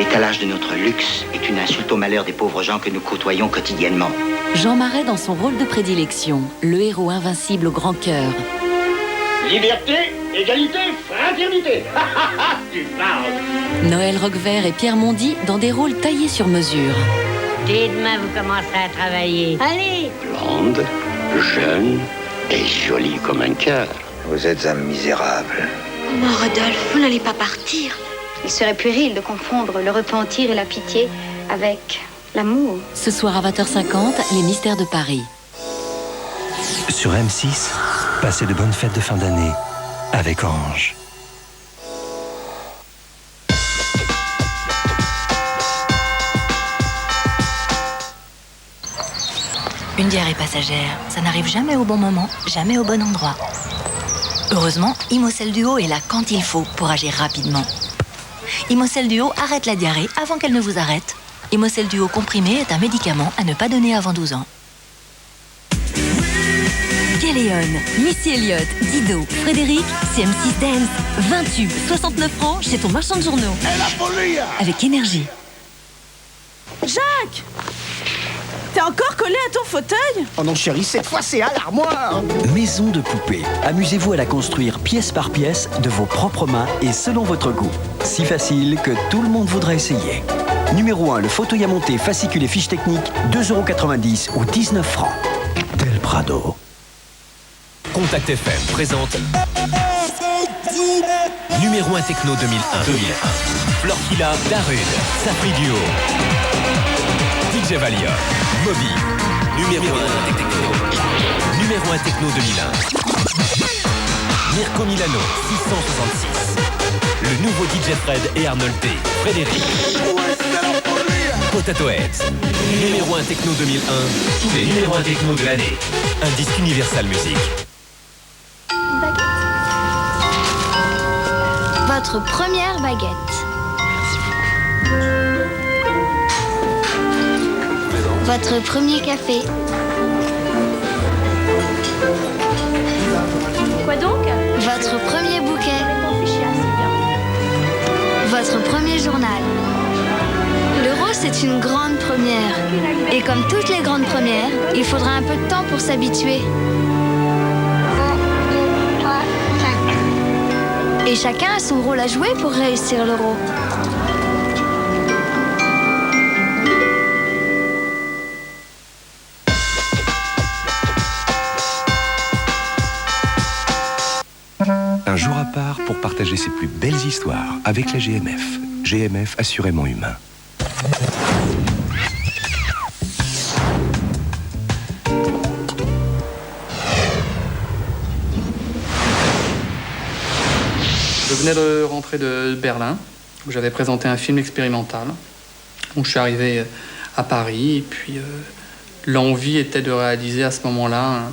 L'étalage de notre luxe est une insulte au malheur des pauvres gens que nous côtoyons quotidiennement. Jean Marais dans son rôle de prédilection, le héros invincible au grand cœur. Liberté, égalité, fraternité. Tu parles. Noël Roquevert et Pierre Mondy dans des rôles taillés sur mesure. Dès demain, vous commencerez à travailler. Allez! Blonde, jeune et jolie comme un cœur. Vous êtes un misérable. Comment, Rodolphe, vous n'allez pas partir? Il serait puéril de confondre le repentir et la pitié avec l'amour. Ce soir à 20h50, les mystères de Paris. Sur M6, passez de bonnes fêtes de fin d'année avec Orange. Une diarrhée passagère, ça n'arrive jamais au bon moment, jamais au bon endroit. Heureusement, Imocel Duo est là quand il faut pour agir rapidement. Imocel Duo arrête la diarrhée avant qu'elle ne vous arrête. Imocel Duo comprimé est un médicament à ne pas donner avant 12 ans. Kéléon, Missy Elliott, Dido, Frédéric, CM6 Dance, 20 tubes, 69 francs chez ton marchand de journaux. Avec énergie. Jacques! T'es encore collé à ton fauteuil? Oh non chérie, cette fois c'est à l'armoire. Maison de poupée. Amusez-vous à la construire pièce par pièce de vos propres mains et selon votre goût. Si facile que tout le monde voudra essayer. Numéro 1, le fauteuil à monter, fascicule et fiche technique, 2,90 € ou 19 francs. Del Prado. Contact FM présente Numéro 1 Techno 2001. Florkilla, Darude, Safri Duo, DJ Valium, Moby. Numéro 1 Techno. Numéro 1 Techno 2001. Mirko Milano, 666. Le nouveau DJ Fred et Arnold T. Frédéric. Potato Heads. Numéro 1 Techno 2001. Tous les numéros 1 Techno de l'année. Un disque Universal Music. Votre première baguette. Votre premier café. Quoi donc? Votre premier bouquet. Votre premier journal. L'euro, c'est une grande première. Et comme toutes les grandes premières, il faudra un peu de temps pour s'habituer. Et chacun a son rôle à jouer pour réussir l'euro. Un jour à part pour partager ses plus belles histoires avec la GMF. GMF assurément humain. Je venais de rentrer de Berlin, où j'avais présenté un film expérimental. Donc je suis arrivé à Paris, et puis l'envie était de réaliser à ce moment-là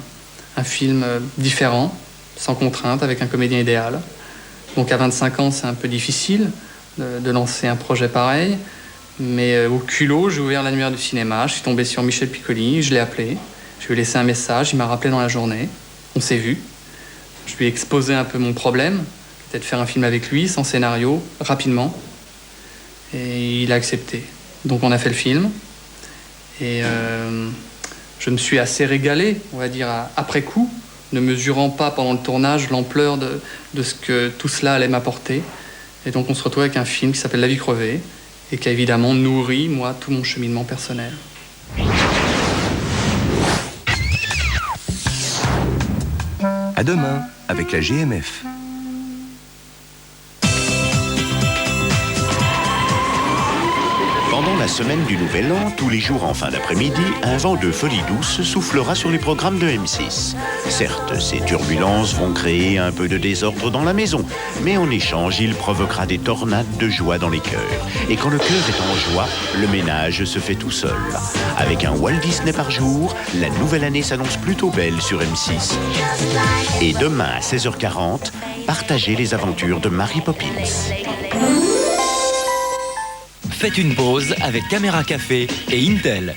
un film différent, sans contrainte, avec un comédien idéal. Donc à 25 ans, c'est un peu difficile de lancer un projet pareil, mais au culot, j'ai ouvert l'annuaire du cinéma, je suis tombé sur Michel Piccoli, je l'ai appelé, je lui ai laissé un message, il m'a rappelé dans la journée, on s'est vu, je lui ai exposé un peu mon problème, c'était de faire un film avec lui, sans scénario, rapidement, et il a accepté. Donc on a fait le film, et je me suis assez régalé, on va dire, après coup, ne mesurant pas pendant le tournage l'ampleur de ce que tout cela allait m'apporter. Et donc on se retrouve avec un film qui s'appelle La vie crevée et qui a évidemment nourri, moi, tout mon cheminement personnel. À demain avec la GMF. Pendant la semaine du Nouvel An, tous les jours en fin d'après-midi, un vent de folie douce soufflera sur les programmes de M6. Certes, ces turbulences vont créer un peu de désordre dans la maison, mais en échange, il provoquera des tornades de joie dans les cœurs. Et quand le cœur est en joie, le ménage se fait tout seul. Avec un Walt Disney par jour, la nouvelle année s'annonce plutôt belle sur M6. Et demain à 16h40, partagez les aventures de Mary Poppins. Faites une pause avec Caméra Café et Intel.